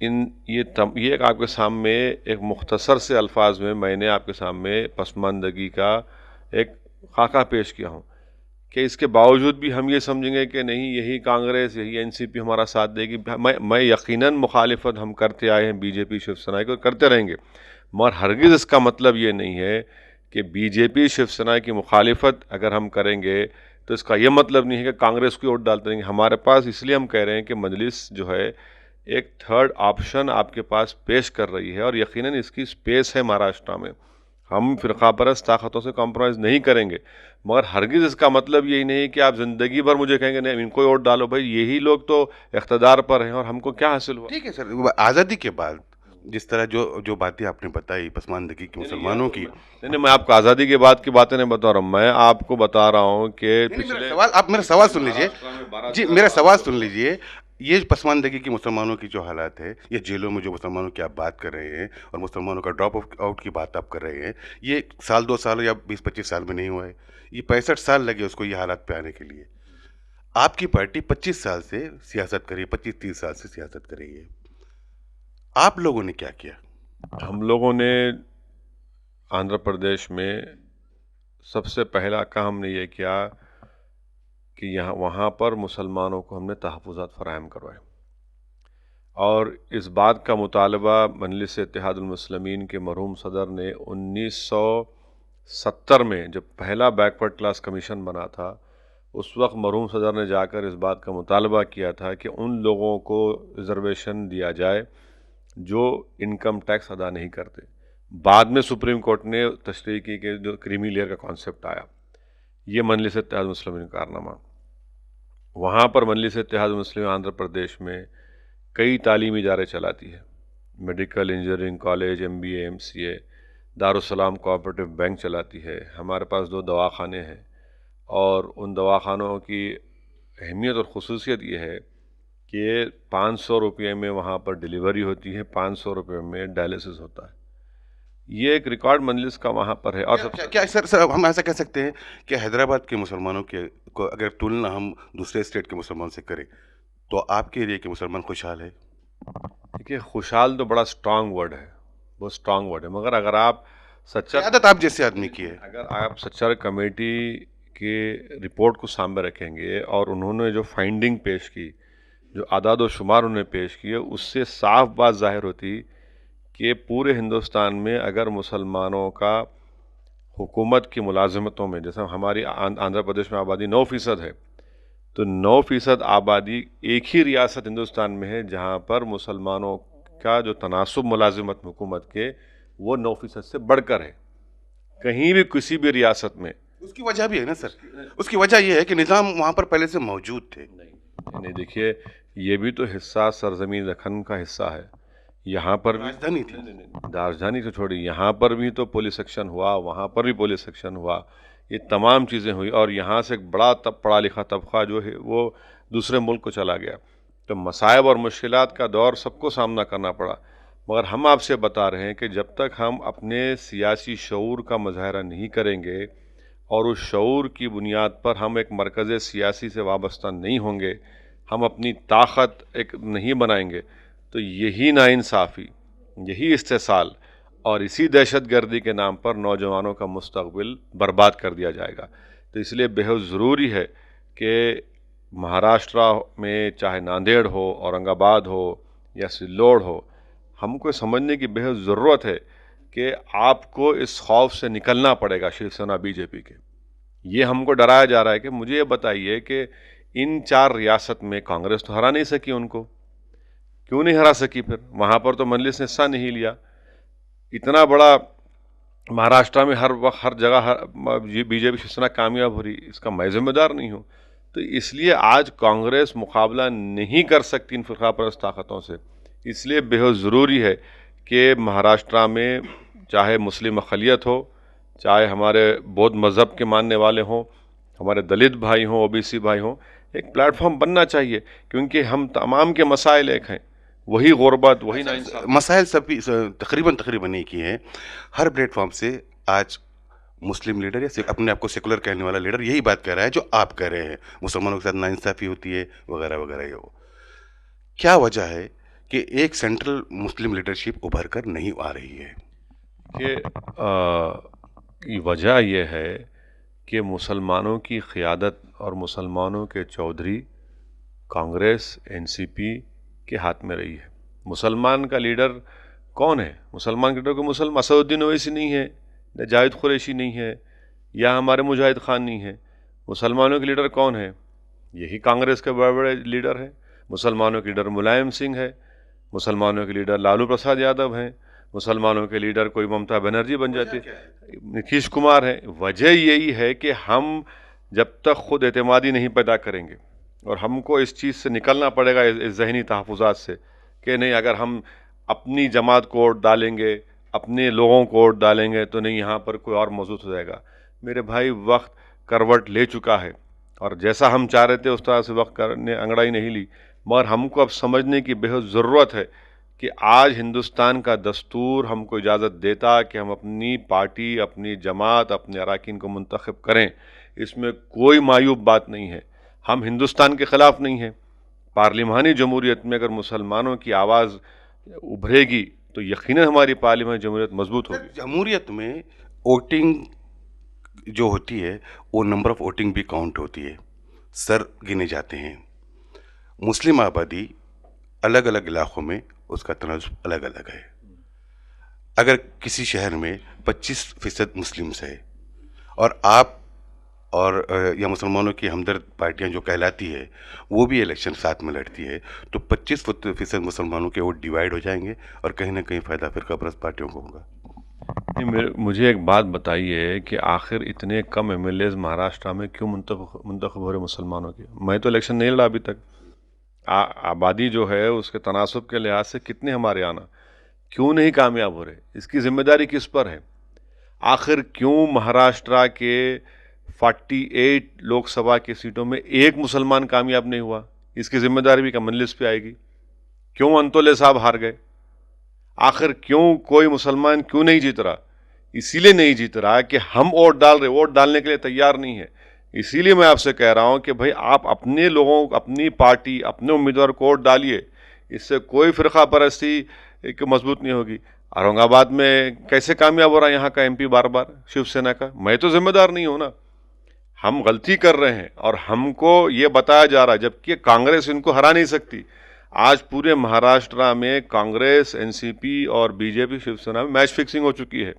یہ ایک آپ کے سامنے ایک مختصر سے الفاظ میں میں نے آپ کے سامنے پسماندگی کا ایک خاکہ پیش کیا ہوں کہ اس کے باوجود بھی ہم یہ سمجھیں گے کہ نہیں یہی کانگریس یہی این سی پی ہمارا ساتھ دے گی. میں یقیناً مخالفت ہم کرتے آئے ہیں بی جے پی شیو سینا کی اور کرتے رہیں گے، مگر ہرگز اس کا مطلب یہ نہیں ہے کہ بی جے پی شیو سینا کی مخالفت اگر ہم کریں گے تو اس کا یہ مطلب نہیں ہے کہ کانگریس کو ووٹ ڈالتے رہیں گے. ہمارے پاس اس لیے ہم کہہ رہے ہیں کہ مجلس جو ہے ایک تھرڈ آپشن آپ کے پاس پیش کر رہی ہے اور یقیناً اس کی سپیس ہے مہاراشٹرا میں. ہم فرقہ پرست طاقتوں سے کمپرومائز نہیں کریں گے، مگر ہرگز اس کا مطلب یہی نہیں کہ آپ زندگی بھر مجھے کہیں گے نہیں ان کو ووٹ ڈالو. بھائی یہی لوگ تو اقتدار پر ہیں اور ہم کو کیا حاصل ہوا؟ ٹھیک ہے سر، آزادی کے بعد جس طرح جو باتیں آپ نے بتائی پسماندگی کی مسلمانوں کی، نہیں میں آپ کو آزادی کے بعد کی باتیں نہیں بتا رہا ہوں، میں آپ کو بتا رہا ہوں کہ پچھلے آپ میرا سوال سن لیجئے جی، میرا سوال سن لیجئے. یہ پسماندگی کی مسلمانوں کی جو حالات ہے، یہ جیلوں میں جو مسلمانوں کی آپ بات کر رہے ہیں اور مسلمانوں کا ڈراپ آؤٹ کی بات آپ کر رہے ہیں، یہ سال 2 سال یا 20-25 سال میں نہیں ہوا ہے. یہ 65 سال لگے اس کو یہ حالات پہ آنے کے لیے. آپ کی پارٹی 25 سال سے سیاست کری، 25-30 سال سے سیاست کر رہی ہے. آپ لوگوں نے کیا کیا؟ ہم لوگوں نے آندھرا پردیش میں سب سے پہلا کام نے یہ کیا کہ وہاں پر مسلمانوں کو ہم نے تحفظات فراہم کروائے اور اس بات کا مطالبہ مجلس اتحاد المسلمین کے مرحوم صدر نے 1970 میں جب پہلا بیکورڈ کلاس کمیشن بنا تھا، اس وقت مرحوم صدر نے جا کر اس بات کا مطالبہ کیا تھا کہ ان لوگوں کو ریزرویشن دیا جائے جو انکم ٹیکس ادا نہیں کرتے. بعد میں سپریم کورٹ نے تشریح کی کہ جو کریمی لیئر کا کانسیپٹ آیا، یہ مجلس اتحاد المسلمین کا کارنامہ. وہاں پر مجلس اتحاد المسلمین آندھرا پردیش میں کئی تعلیمی ادارے چلاتی ہے، medical, engineering college, M B A, M C A, Darussalam cooperative bank چلاتی ہے. ہمارے پاس 2 دواخانے ہیں اور ان دواخانوں کی اہمیت اور خصوصیت یہ ہے کہ 500 روپے میں وہاں پر ڈیلیوری ہوتی ہے، 500 روپے میں ڈائلسس ہوتا ہے. یہ ایک ریکارڈ مجلس کا وہاں پر ہے. اور کیا سر ہم ایسا کہہ سکتے ہیں کہ حیدرآباد کے مسلمانوں کو اگر تلنا ہم دوسرے اسٹیٹ کے مسلمان سے کریں تو آپ کے ایریا کے مسلمان خوشحال ہے؟ دیکھیے خوشحال تو بڑا اسٹرانگ ورڈ ہے، بہت اسٹرانگ ورڈ ہے، مگر اگر آپ سچا عادت آپ جیسے آدمی کی ہے. اگر آپ سچر کمیٹی کے رپورٹ کو سامنے رکھیں گے اور انہوں نے جو فائنڈنگ پیش کی، جو اعداد و شمار انہوں نے پیش کیے، اس سے صاف بات ظاہر ہوتی کہ پورے ہندوستان میں اگر مسلمانوں کا حکومت کی ملازمتوں میں، جیسے ہماری آندھرا پردیش میں آبادی 9% ہے، تو 9% آبادی ایک ہی ریاست ہندوستان میں ہے جہاں پر مسلمانوں کا جو تناسب ملازمت حکومت کے وہ 9% سے بڑھ کر ہے. کہیں بھی کسی بھی ریاست میں اس کی وجہ بھی ہے نا سر، اس کی وجہ یہ ہے کہ نظام وہاں پر پہلے سے موجود تھے. نہیں دیکھیے یہ بھی تو حصہ سرزمین دکن کا حصہ ہے. یہاں پر بھی راجدھانی تھی. راجدھانی سے چھوڑی، یہاں پر بھی تو پولیس ایکشن ہوا، وہاں پر بھی پولیس ایکشن ہوا، یہ تمام چیزیں ہوئی اور یہاں سے ایک بڑا پڑھا لکھا طبقہ جو ہے وہ دوسرے ملک کو چلا گیا. تو مصائب اور مشکلات کا دور سب کو سامنا کرنا پڑا، مگر ہم آپ سے بتا رہے ہیں کہ جب تک ہم اپنے سیاسی شعور کا مظاہرہ نہیں کریں گے اور اس شعور کی بنیاد پر ہم ایک مرکز سیاسی سے وابستہ نہیں ہوں گے، ہم اپنی طاقت ایک نہیں بنائیں گے، تو یہی ناانصافی، یہی استحصال اور اسی دہشت گردی کے نام پر نوجوانوں کا مستقبل برباد کر دیا جائے گا. تو اس لیے بہت ضروری ہے کہ مہاراشٹرا میں چاہے ناندیڑ ہو، اورنگ آباد ہو یا سلوڑ ہو، ہم کو سمجھنے کی بہت ضرورت ہے کہ آپ کو اس خوف سے نکلنا پڑے گا شیو سینا بی جے پی کے. یہ ہم کو ڈرایا جا رہا ہے کہ مجھے یہ بتائیے کہ ان 4 ریاست میں کانگریس تو ہرا نہیں سکی، ان کو کیوں نہیں ہرا سکی؟ پھر وہاں پر تو مجلس نے حصہ نہیں لیا. اتنا بڑا مہاراشٹرا میں ہر وقت ہر جگہ بی جے پی شیو سینا کامیاب ہو رہی، اس کا میں ذمہ دار نہیں ہوں. تو اس لیے آج کانگریس مقابلہ نہیں کر سکتی ان فرقہ پرست طاقتوں سے. اس لیے بہت ضروری ہے کہ مہاراشٹرا میں چاہے مسلم اقلیت ہو، چاہے ہمارے بودھ مذہب کے ماننے والے ہوں، ہمارے دلت بھائی ہوں، او بی سی بھائی ہوں، ایک پلیٹ فارم بننا چاہیے، کیونکہ ہم تمام کے مسائل ایک ہیں، وہی غربت، وہی ناانصافی. مسائل سب تقریباً ایک ہی ہیں. ہر پلیٹ فارم سے آج مسلم لیڈر یا اپنے آپ کو سیکولر کہنے والا لیڈر یہی بات کہہ رہا ہے جو آپ کہہ رہے ہیں، مسلمانوں کے ساتھ ناانصافی ہوتی ہے وغیرہ وغیرہ. یہ وہ کیا وجہ ہے کہ ایک سینٹرل مسلم لیڈرشپ ابھر کر نہیں آ رہی ہے؟ کہ وجہ یہ ہے کہ مسلمانوں کی قیادت اور مسلمانوں کے چودھری کانگریس این سی پی کے ہاتھ میں رہی ہے. مسلمان کا لیڈر کون ہے؟ مسلمان کے لیڈر کو اسد الدین اویسی نہیں ہے، نہ جاوید قریشی نہیں ہے، یا ہمارے مجاہد خان نہیں ہے. مسلمانوں کے لیڈر کون ہے؟ یہی کانگریس کے بڑے بڑے لیڈر ہیں. مسلمانوں کے لیڈر ملائم سنگھ ہے، مسلمانوں کے لیڈر لالو پرساد یادو ہیں، مسلمانوں کے لیڈر کوئی ممتا بنرجی بن جاتی، نتیش کمار ہے. وجہ یہی ہے کہ ہم جب تک خود اعتمادی نہیں پیدا کریں گے، اور ہم کو اس چیز سے نکلنا پڑے گا، اس ذہنی تحفظات سے، کہ نہیں اگر ہم اپنی جماعت کو ووٹ ڈالیں گے، اپنے لوگوں کو ووٹ ڈالیں گے تو نہیں یہاں پر کوئی اور موجود ہو جائے گا. میرے بھائی وقت کروٹ لے چکا ہے، اور جیسا ہم چاہ رہے تھے اس طرح سے وقت نے انگڑائی نہیں لی، مگر ہم کو اب سمجھنے کی بہت ضرورت ہے کہ آج ہندوستان کا دستور ہم کو اجازت دیتا کہ ہم اپنی پارٹی، اپنی جماعت، اپنے اراکین کو منتخب کریں. اس میں کوئی معیوب بات نہیں ہے. ہم ہندوستان کے خلاف نہیں ہیں. پارلیمانی جمہوریت میں اگر مسلمانوں کی آواز ابھرے گی تو یقیناً ہماری پارلیمانی جمہوریت مضبوط ہوگی. جمہوریت میں ووٹنگ جو ہوتی ہے وہ نمبر آف ووٹنگ بھی کاؤنٹ ہوتی ہے، سر گنے جاتے ہیں. مسلم آبادی الگ الگ علاقوں میں اس کا تناسب الگ الگ ہے. اگر کسی شہر میں 25% مسلمس ہے اور آپ اور یا مسلمانوں کی ہمدرد پارٹیاں جو کہلاتی ہے وہ بھی الیکشن ساتھ میں لڑتی ہے، تو 25% مسلمانوں کے ووٹ ڈیوائیڈ ہو جائیں گے اور کہیں نہ کہیں فائدہ فرقہ پرست پارٹیوں کو ہوگا. مجھے ایک بات بتائیے کہ آخر اتنے کم ایم ایل ایز مہاراشٹرا میں کیوں منتخب ہو رہے مسلمانوں کے؟ میں تو الیکشن نہیں لڑا ابھی تک. آبادی جو ہے اس کے تناسب کے لحاظ سے کتنے ہمارے آنا، کیوں نہیں کامیاب ہو رہے؟ اس کی ذمہ داری کس پر ہے؟ آخر کیوں مہاراشٹرا کے 48 لوک سبھا کی سیٹوں میں ایک مسلمان کامیاب نہیں ہوا؟ اس کی ذمہ داری بھی کمن لسٹ پہ آئے گی. کیوں انتولے صاحب ہار گئے؟ آخر کیوں کوئی مسلمان کیوں نہیں جیت رہا؟ اسی لیے نہیں جیت رہا کہ ہم ووٹ ڈال رہے، ووٹ ڈالنے کے لیے تیار نہیں ہے. اسی لیے میں آپ سے کہہ رہا ہوں کہ بھائی آپ اپنے لوگوں، اپنی پارٹی، اپنے امیدوار کو ووٹ ڈالیے. اس سے کوئی فرقہ پرستی مضبوط نہیں ہوگی. اورنگ آباد میں کیسے کامیاب ہو رہا ہے یہاں کا ایم پی بار بار شیو سینا کا؟ میں تو ذمہ دار نہیں ہوں نا. ہم غلطی کر رہے ہیں اور ہم کو یہ بتایا جا رہا ہے، جبکہ کانگریس ان کو ہرا نہیں سکتی. آج پورے مہاراشٹرا میں کانگریس، این سی پی اور بی جے پی، شیو سینا میں میچ فکسنگ ہو چکی ہے.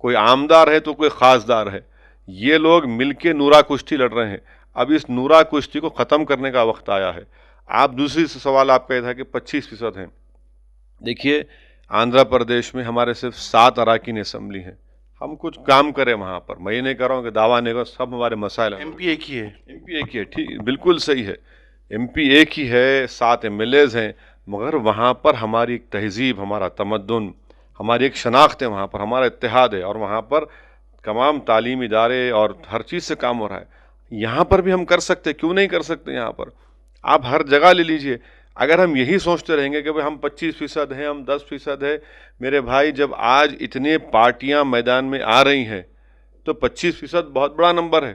کوئی عامدار ہے تو کوئی خاص دار ہے. یہ لوگ مل کے نورا کشتی لڑ رہے ہیں. اب اس نورا کشتی کو ختم کرنے کا وقت آیا ہے. آپ دوسری سوال آپ کا یہ تھا کہ 25% ہیں. دیکھیے آندھرا پردیش میں ہمارے صرف 7 اراکین اسمبلی ہیں. ہم کچھ کام کریں وہاں پر. میں یہ نہیں کر رہا ہوں کہ دعویٰ نہیں کروں، سب ہمارے مسائل ہیں. ایم پی ایک ہی ہے. ایم پی ایک ہی ہے، ٹھیک، بالکل صحیح ہے. ایم پی ایک ہی ہے، 7 ایم ایل ایز ہیں، مگر وہاں پر ہماری ایک تہذیب، ہمارا تمدن، ہماری ایک شناخت ہے، وہاں پر ہمارا اتحاد ہے، اور وہاں پر تمام تعلیمی ادارے اور ہر چیز سے کام ہو رہا ہے. یہاں پر بھی ہم کر سکتے، کیوں نہیں کر سکتے؟ یہاں پر آپ ہر جگہ لے لیجئے. اگر ہم یہی سوچتے رہیں گے کہ ہم 25% ہیں، ہم 10% ہیں، میرے بھائی جب آج اتنے پارٹیاں میدان میں آ رہی ہیں تو 25% بہت بڑا نمبر ہے.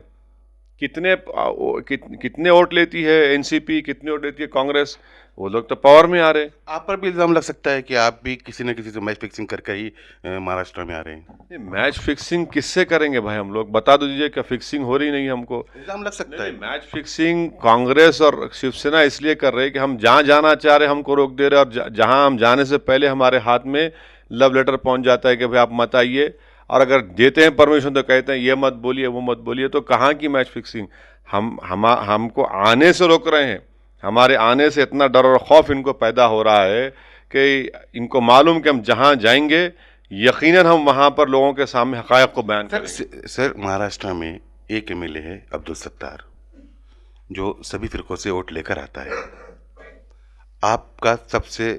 کتنے ووٹ لیتی ہے این سی پی، کتنے ووٹ لیتی ہے کانگریس؟ وہ لوگ تو پاور میں آ رہے ہیں. آپ پر بھی الزام لگ سکتا ہے کہ آپ بھی کسی نہ کسی سے میچ فکسنگ کر کے ہی مہاراشٹر میں آ رہے ہیں. میچ فکسنگ کس سے کریں گے بھائی؟ ہم لوگ بتا دیجیے کہ فکسنگ ہو رہی نہیں ہم کو. الزام لگ سکتا ہے. میچ فکسنگ کانگریس اور شیو سینا اس لیے کر رہے کہ ہم جہاں جانا چاہ رہے ہم کو روک دے رہے، اور جہاں ہم جانے سے پہلے ہمارے ہاتھ میں لو لیٹر پہنچ جاتا ہے کہ بھائی آپ مت آئیے، اور اگر دیتے ہیں پرمیشن تو کہتے ہیں یہ مت بولیے، وہ مت بولیے. تو کہاں کی میچ فکسنگ؟ ہم کو آنے سے روک رہے ہیں. ہمارے آنے سے اتنا ڈر اور خوف ان کو پیدا ہو رہا ہے کہ ان کو معلوم کہ ہم جہاں جائیں گے یقیناً ہم وہاں پر لوگوں کے سامنے حقائق کو بیان کریں گے. سر مہاراشٹر میں ایک ایم ایل اے ہے عبدالستار، جو سبھی فرقوں سے ووٹ لے کر آتا ہے. آپ کا سب سے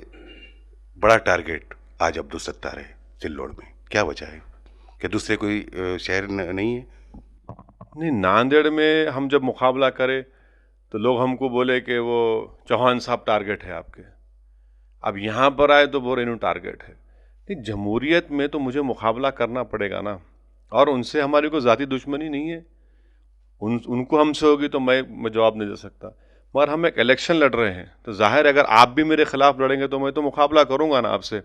بڑا ٹارگیٹ آج عبدالستار ہے سلوڑ میں، کیا وجہ ہے؟ کہ دوسرے کوئی شہر نہیں ہے؟ نہیں، ناندیڑ میں ہم جب مقابلہ کرے تو لوگ ہم کو بولے کہ وہ چوہان صاحب ٹارگیٹ ہے آپ کے. اب یہاں پر آئے تو بول رہے انہوں ٹارگیٹ ہے. نہیں، جمہوریت میں تو مجھے مقابلہ کرنا پڑے گا نا، اور ان سے ہماری کوئی ذاتی دشمنی نہیں ہے. ان کو ہم سے ہوگی تو میں جواب نہیں دے سکتا، مگر ہم ایک الیکشن لڑ رہے ہیں، تو ظاہر ہے اگر آپ بھی میرے خلاف لڑیں گے تو میں تو مقابلہ کروں گا نا آپ سے،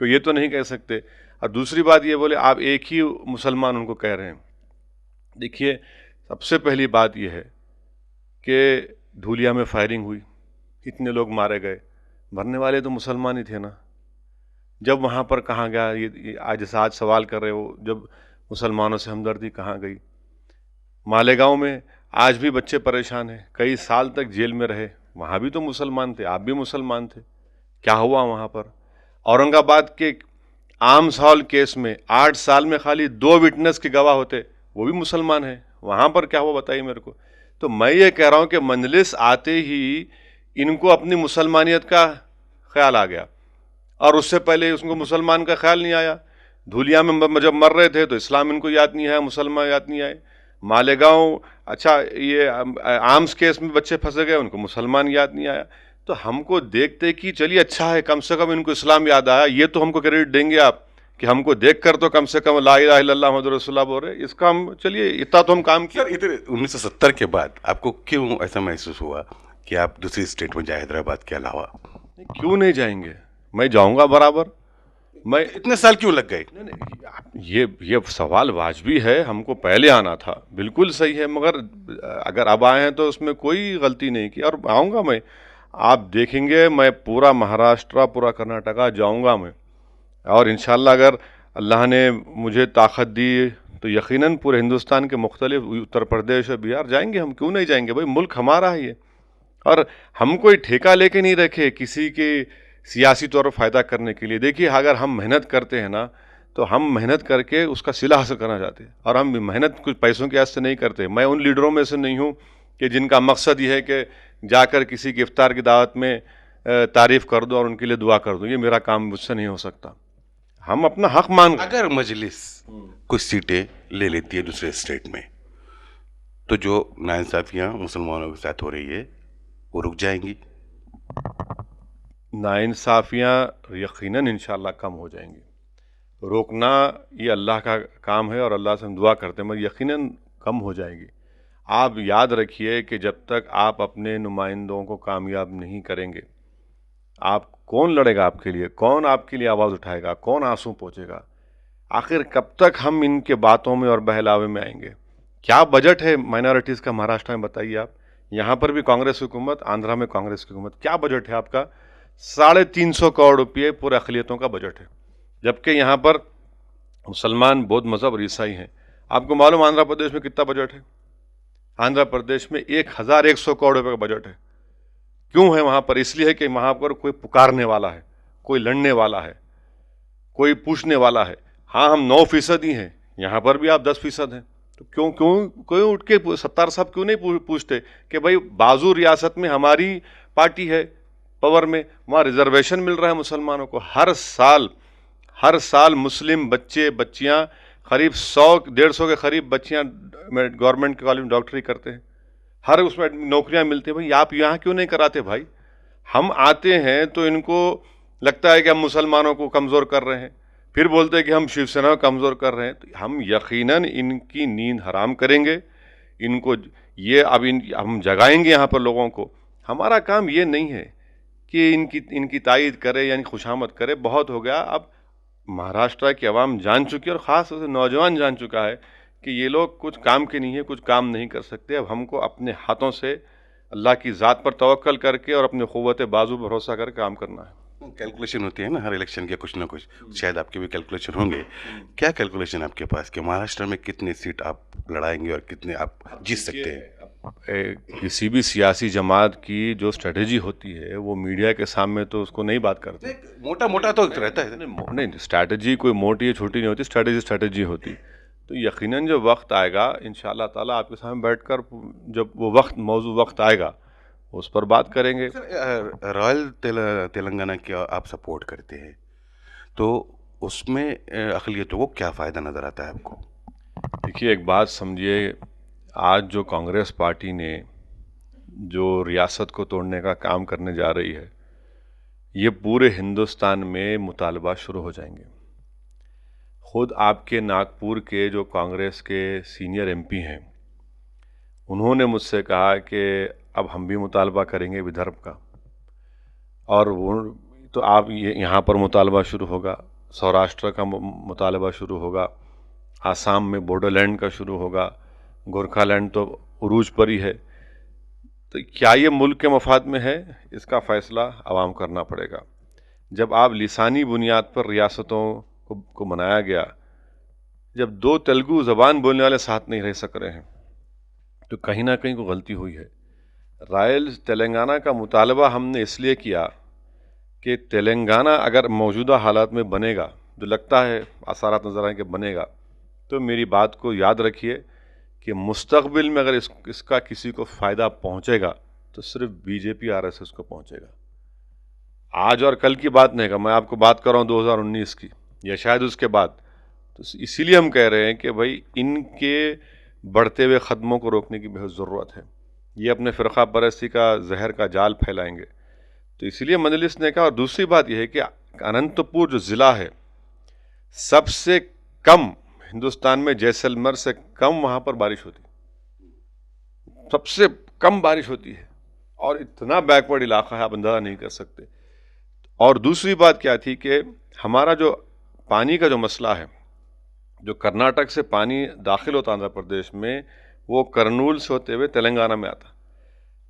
تو یہ تو نہیں کہہ سکتے۔ اور دوسری بات یہ بولے آپ ایک ہی مسلمان ان کو کہہ رہے ہیں۔ دیکھیے، سب سے پہلی بات یہ ہے کہ دھولیا میں فائرنگ ہوئی، اتنے لوگ مارے گئے، مرنے والے تو مسلمان ہی تھے نا۔ جب وہاں پر کہاں گیا، یہ آج سوال کر رہے ہو، جب مسلمانوں سے ہمدردی کہاں گئی؟ مالیگاؤں میں آج بھی بچے پریشان ہیں، کئی سال تک جیل میں رہے، وہاں بھی تو مسلمان تھے، آپ بھی مسلمان تھے، کیا ہوا وہاں پر؟ اورنگ آباد کے آرمز ہال کیس میں 8 سال میں خالی 2 وٹنس کے گواہ ہوتے، وہ بھی مسلمان ہیں، وہاں پر کیا ہوا بتائیے میرے کو۔ تو میں یہ کہہ رہا ہوں کہ مجلس آتے ہی ان کو اپنی مسلمانیت کا خیال آ گیا، اور اس سے پہلے اس کو مسلمان کا خیال نہیں آیا۔ دھولیا میں جب مر رہے تھے تو اسلام ان کو یاد نہیں آیا، مسلمان یاد نہیں آئے۔ مالیگاؤں، اچھا یہ آرمز کیس میں بچے پھنسے گئے، ان کو مسلمان یاد نہیں آیا۔ تو ہم کو دیکھتے کہ چلیے اچھا ہے، کم سے کم ان کو اسلام یاد آیا، یہ تو ہم کو کریڈٹ دیں گے آپ کہ ہم کو دیکھ کر تو کم سے کم لا الہ الا اللہ محمد رسول اللہ بول رہے، اس کا ہم چلیے اتنا تو ہم کام کیا۔ سر ادھر 1970 کے بعد آپ کو کیوں ایسا محسوس ہوا کہ آپ دوسری اسٹیٹ میں جائیں حیدرآباد کے علاوہ؟ کیوں نہیں جائیں گے؟ میں جاؤں گا برابر۔ میں اتنے سال کیوں لگ گئے؟ یہ سوال واجبی ہے، ہم کو پہلے آنا تھا، بالکل صحیح ہے، مگر اگر اب آئے ہیں تو اس میں کوئی غلطی نہیں کی، اور آؤں گا میں۔ آپ دیکھیں گے میں پورا مہاراشٹرا، پورا کرناٹکا جاؤں گا میں، اور انشاءاللہ اگر اللہ نے مجھے طاقت دی تو یقیناً پورے ہندوستان کے مختلف، اتر پردیش اور بہار جائیں گے ہم، کیوں نہیں جائیں گے بھائی، ملک ہمارا ہے یہ۔ اور ہم کوئی ٹھیکہ لے کے نہیں رکھے کسی کے سیاسی طور پر فائدہ کرنے کے لیے۔ دیکھیے اگر ہم محنت کرتے ہیں نا تو ہم محنت کر کے اس کا صلہ حاصل کرنا چاہتے ہیں، اور ہم محنت کچھ پیسوں کی وجہ سے نہیں کرتے۔ میں ان لیڈروں میں سے نہیں ہوں کہ جن کا مقصد یہ ہے کہ جا کر کسی کی افطار کی دعوت میں تعریف کر دو اور ان کے لیے دعا کر دو، یہ میرا کام مجھ سے نہیں ہو سکتا۔ ہم اپنا حق مان رہے ہیں۔ اگر مجلس کچھ سیٹیں لے لیتی ہے دوسرے اسٹیٹ میں تو جو ناانصافیاں مسلمانوں کے ساتھ ہو رہی ہے وہ رک جائیں گی؟ ناانصافیاں یقیناً انشاءاللہ کم ہو جائیں گی۔ روکنا یہ اللہ کا کام ہے اور اللہ سے ہم دعا کرتے ہیں، مگر یقیناً کم ہو جائے گی۔ آپ یاد رکھیے کہ جب تک آپ اپنے نمائندوں کو کامیاب نہیں کریں گے، آپ کون لڑے گا آپ کے لیے؟ کون آپ کے لیے آواز اٹھائے گا؟ کون آنسو پہنچے گا؟ آخر کب تک ہم ان کے باتوں میں اور بہلاوے میں آئیں گے؟ کیا بجٹ ہے مائنارٹیز کا مہاراشٹر میں؟ بتائیے آپ، یہاں پر بھی کانگریس حکومت، آندھرا میں کانگریس کی حکومت، کیا بجٹ ہے آپ کا؟ 350 کروڑ روپئے پورے اقلیتوں کا بجٹ ہے، جبکہ یہاں پر مسلمان، بودھ مذہب اور عیسائی ہیں۔ آپ کو معلوم آندھرا پردیش میں کتنا بجٹ ہے؟ آندھرا پردیش میں 1100 کروڑ روپے کا بجٹ ہے۔ کیوں ہے وہاں پر؟ اس لیے ہے کہ وہاں پر کوئی پکارنے والا ہے، کوئی لڑنے والا ہے، کوئی پوچھنے والا ہے۔ ہاں ہم 9% ہی ہیں، یہاں پر بھی آپ 10% ہیں، تو کیوں اٹھ کے ستار صاحب کیوں نہیں پوچھتے کہ بھائی بازو ریاست میں ہماری پارٹی ہے پاور میں، وہاں ریزرویشن مل رہا ہے مسلمانوں کو، ہر سال مسلم بچے بچیاں قریب 100-150 کے قریب بچیاں گورنمنٹ کے کالج میں ڈاکٹری کرتے ہیں، ہر اس میں نوکریاں ملتی ہیں۔ بھائی آپ یہاں کیوں نہیں کراتے بھائی؟ ہم آتے ہیں تو ان کو لگتا ہے کہ ہم مسلمانوں کو کمزور کر رہے ہیں، پھر بولتے ہیں کہ ہم شیو سینا کو کمزور کر رہے ہیں۔ تو ہم یقیناً ان کی نیند حرام کریں گے، ان کو یہ ہم جگائیں گے یہاں پر لوگوں کو۔ ہمارا کام یہ نہیں ہے کہ ان کی تائید کرے یعنی خوشامد کرے، بہت ہو گیا۔ اب مہاراشٹر کی عوام جان چکی ہے، اور خاص طور سے نوجوان جان چکا ہے کہ یہ لوگ کچھ کام کے نہیں ہیں، کچھ کام نہیں کر سکتے۔ اب ہم کو اپنے ہاتھوں سے اللہ کی ذات پر توکل کر کے اور اپنے قوت بازو پر بھروسہ کر کے کام کرنا ہے۔ کیلکولیشن ہوتی ہے نا ہر الیکشن کے، کچھ نہ کچھ، شاید آپ کے بھی کیلکولیشن ہوں گے۔ کیا کیلکولیشن آپ کے پاس کہ مہاراشٹر میں کتنے سیٹ آپ لڑائیں گے اور کتنے آپ جیت سکتے ہیں؟ کسی بھی سیاسی جماعت کی جو اسٹریٹجی ہوتی ہے وہ میڈیا کے سامنے تو اس کو نہیں بات کرتے۔ موٹا موٹا تو رہتا ہے۔ نہیں، اسٹریٹجی کوئی موٹی یا چھوٹی نہیں ہوتی، اسٹریٹجی ہوتی۔ تو یقیناً جو وقت آئے گا انشاءاللہ تعالیٰ آپ کے سامنے بیٹھ کر جب وہ موضوع وقت آئے گا اس پر بات کریں گے۔ رائل تلنگانہ کی آپ سپورٹ کرتے ہیں تو اس میں اقلیتوں کو کیا فائدہ نظر آتا ہے آپ کو؟ دیکھیے ایک بات سمجھیے، آج جو کانگریس پارٹی نے جو ریاست کو توڑنے کا کام کرنے جا رہی ہے، یہ پورے ہندوستان میں مطالبات شروع ہو جائیں گے۔ خود آپ کے ناگپور کے جو کانگریس کے سینئر ایم پی ہیں، انہوں نے مجھ سے کہا کہ اب ہم بھی مطالبہ کریں گے ودرب کا، اور وہ تو آپ یہاں پر مطالبہ شروع ہوگا، سوراشٹر کا مطالبہ شروع ہوگا، آسام میں بورڈر لینڈ کا شروع ہوگا، گورکھا لینڈ تو عروج پر ہی ہے. تو کیا یہ ملک کے مفاد میں ہے؟ اس کا فیصلہ عوام کرنا پڑے گا. جب آپ لسانی بنیاد پر ریاستوں کو بنایا گیا، جب دو تیلگو زبان بولنے والے ساتھ نہیں رہ سک رہے ہیں، تو کہیں نہ کہیں کوئی غلطی ہوئی ہے. رائل تلنگانہ کا مطالبہ ہم نے اس لیے کیا کہ تلنگانہ اگر موجودہ حالات میں بنے گا، جو لگتا ہے آثارات نظر آئیں کہ بنے گا، تو میری بات کو یاد رکھیے کہ مستقبل میں اگر اس کا کسی کو فائدہ پہنچے گا تو صرف بی جے پی RSS کو پہنچے گا. آج اور کل کی بات نہیں گا، میں آپ کو بات کر رہا ہوں 2019 کی یا شاید اس کے بعد. تو اسی لیے ہم کہہ رہے ہیں کہ بھائی ان کے بڑھتے ہوئے قدموں کو روکنے کی بہت ضرورت ہے. یہ اپنے فرقہ پرستی کا زہر کا جال پھیلائیں گے. تو اسی لیے مجلس نے کہا. اور دوسری بات یہ ہے کہ اننت پور جو ضلع ہے، سب سے کم ہندوستان میں جیسلمر سے کم وہاں پر بارش ہوتی، سب سے کم بارش ہوتی ہے، اور اتنا بیکورڈ علاقہ ہے آپ اندازہ نہیں کر سکتے. اور دوسری بات کیا تھی کہ ہمارا جو پانی کا جو مسئلہ ہے، جو کرناٹک سے پانی داخل ہوتا آندھرا پردیش میں، وہ کرنول سے ہوتے ہوئے تلنگانہ میں آتا.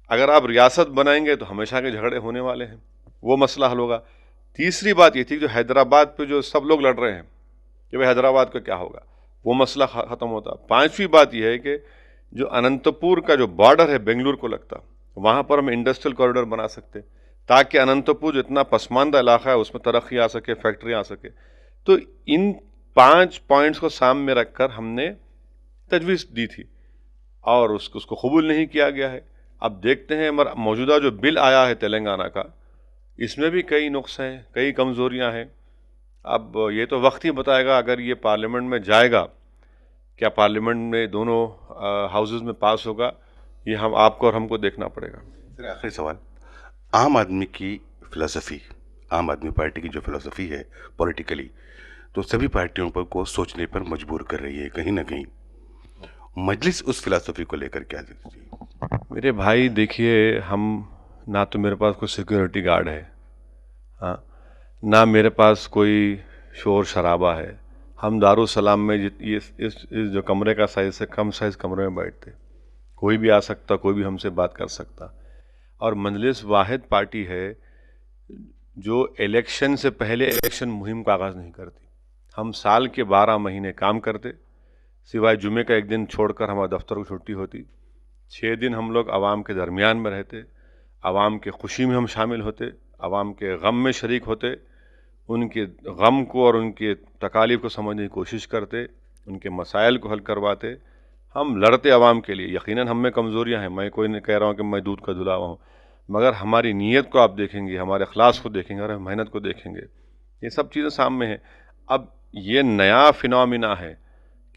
اگر آپ ریاست بنائیں گے تو ہمیشہ کے جھگڑے ہونے والے ہیں، وہ مسئلہ حل ہوگا. تیسری بات یہ تھی جو حیدرآباد پہ جو سب لوگ لڑ رہے ہیں کہ بھائی حیدرآباد کا کیا ہوگا، وہ مسئلہ ختم ہوتا. پانچویں بات یہ ہے کہ جو اننت پور کا جو بارڈر ہے بنگلور کو لگتا، وہاں پر ہم انڈسٹریل کوریڈور بنا سکتے تاکہ اننت پور جو اتنا پسماندہ علاقہ ہے اس میں ترقی آ سکے، فیکٹری آ سکے. تو ان 5 پوائنٹس کو سامنے رکھ کر ہم نے تجویز دی تھی اور اس کو قبول نہیں کیا گیا ہے. اب دیکھتے ہیں موجودہ جو بل آیا ہے تلنگانہ کا، اس میں بھی کئی نقص ہیں، کئی کمزوریاں ہیں. اب یہ تو وقت ہی بتائے گا اگر یہ پارلیمنٹ میں جائے گا، کیا پارلیمنٹ میں دونوں ہاؤسز میں پاس ہوگا، یہ ہم آپ کو اور ہم کو دیکھنا پڑے گا. سر آخری سوال، عام آدمی کی فلسفی، عام آدمی پارٹی کی جو فلسفی ہے پولیٹیکلی، تو سبھی پارٹیوں پر کو سوچنے پر مجبور کر رہی ہے کہیں نہ کہیں. مجلس اس فلسفی کو لے کر کیا دیکھتی ہے؟ میرے بھائی دیکھیے، ہم نہ تو میرے پاس کوئی سیکورٹی گارڈ ہے، ہاں، نہ میرے پاس کوئی شور شرابہ ہے. ہم دارالسلام میں اس جو کمرے کا سائز سے کم سائز کمرے میں بیٹھتے، کوئی بھی آ سکتا، کوئی بھی ہم سے بات کر سکتا. اور مجلس واحد پارٹی ہے جو الیکشن سے پہلے الیکشن مہم کا آغاز نہیں کرتی. ہم سال کے 12 مہینے کام کرتے، سوائے جمعے کا ایک دن چھوڑ کر ہمارے دفتر کو چھٹی ہوتی. 6 دن ہم لوگ عوام کے درمیان میں رہتے، عوام کے خوشی میں ہم شامل ہوتے، عوام کے غم میں شریک ہوتے، ان کے غم کو اور ان کے تکالیف کو سمجھنے کی کوشش کرتے، ان کے مسائل کو حل کرواتے. ہم لڑتے عوام کے لیے. یقیناً ہم میں کمزوریاں ہیں، میں کوئی نہیں کہہ رہا ہوں کہ میں دودھ کا دھلا ہوا ہوں، مگر ہماری نیت کو آپ دیکھیں گے، ہمارے اخلاص کو دیکھیں گے اور محنت کو دیکھیں گے، یہ سب چیزیں سامنے ہیں. اب یہ نیا فنومینا ہے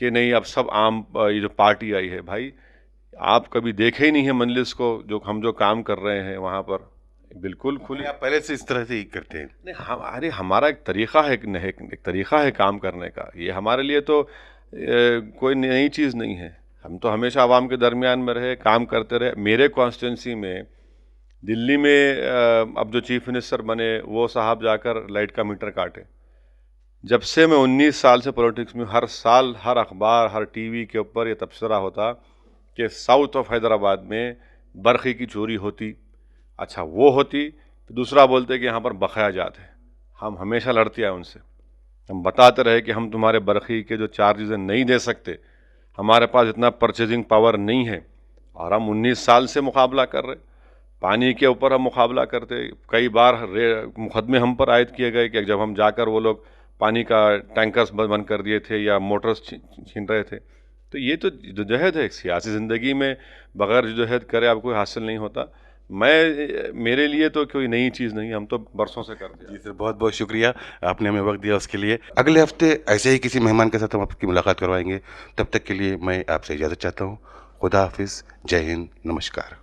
کہ نہیں اب سب عام یہ جو پارٹی آئی ہے، بھائی آپ کبھی دیکھے ہی نہیں ہے مجلس کو، جو کام کر رہے ہیں وہاں پر بالکل کھلی. آپ پہلے سے اس طرح سے ہی کرتے ہیں؟ نہیں، ارے ہمارا ایک طریقہ ہے، ایک طریقہ ہے کام کرنے کا. یہ ہمارے لیے تو کوئی نئی چیز نہیں ہے. ہم تو ہمیشہ عوام کے درمیان میں رہے، کام کرتے رہے. میرے کانسٹیٹوئنسی میں دلی میں اب جو چیف منسٹر بنے وہ صاحب جا کر لائٹ کا میٹر کاٹے. جب سے میں 19 سال سے پولیٹکس میں، ہر سال ہر اخبار ہر ٹی وی کے اوپر یہ تبصرہ ہوتا کہ ساؤتھ آف حیدرآباد میں برقی کی چوری ہوتی. اچھا وہ ہوتی، دوسرا بولتے کہ یہاں پر بقایا جات ہے. ہم ہمیشہ لڑتے ہیں ان سے، ہم بتاتے رہے کہ ہم تمہارے برقی کے جو چارجز نہیں دے سکتے، ہمارے پاس اتنا پرچیزنگ پاور نہیں ہے. اور ہم 19 سال سے مقابلہ کر رہے. پانی کے اوپر ہم مقابلہ کرتے، کئی بار مقدمے ہم پر عائد کیے گئے کہ جب ہم جا کر وہ لوگ پانی کا ٹینکرز بند کر دیے تھے یا موٹرز چھین رہے تھے. تو یہ تو جدوجہد ہے. سیاسی زندگی میں بغیر جدوجہد کرے آپ کوئی حاصل نہیں ہوتا. میرے لیے تو کوئی نئی چیز نہیں، ہم تو برسوں سے کرتے ہیں. جی سر، بہت بہت شکریہ، آپ نے ہمیں وقت دیا اس کے لیے. اگلے ہفتے ایسے ہی کسی مہمان کے ساتھ ہم آپ کی ملاقات کروائیں گے. تب تک کے لیے میں آپ سے اجازت چاہتا ہوں. خدا حافظ، جے ہند، نمسکار.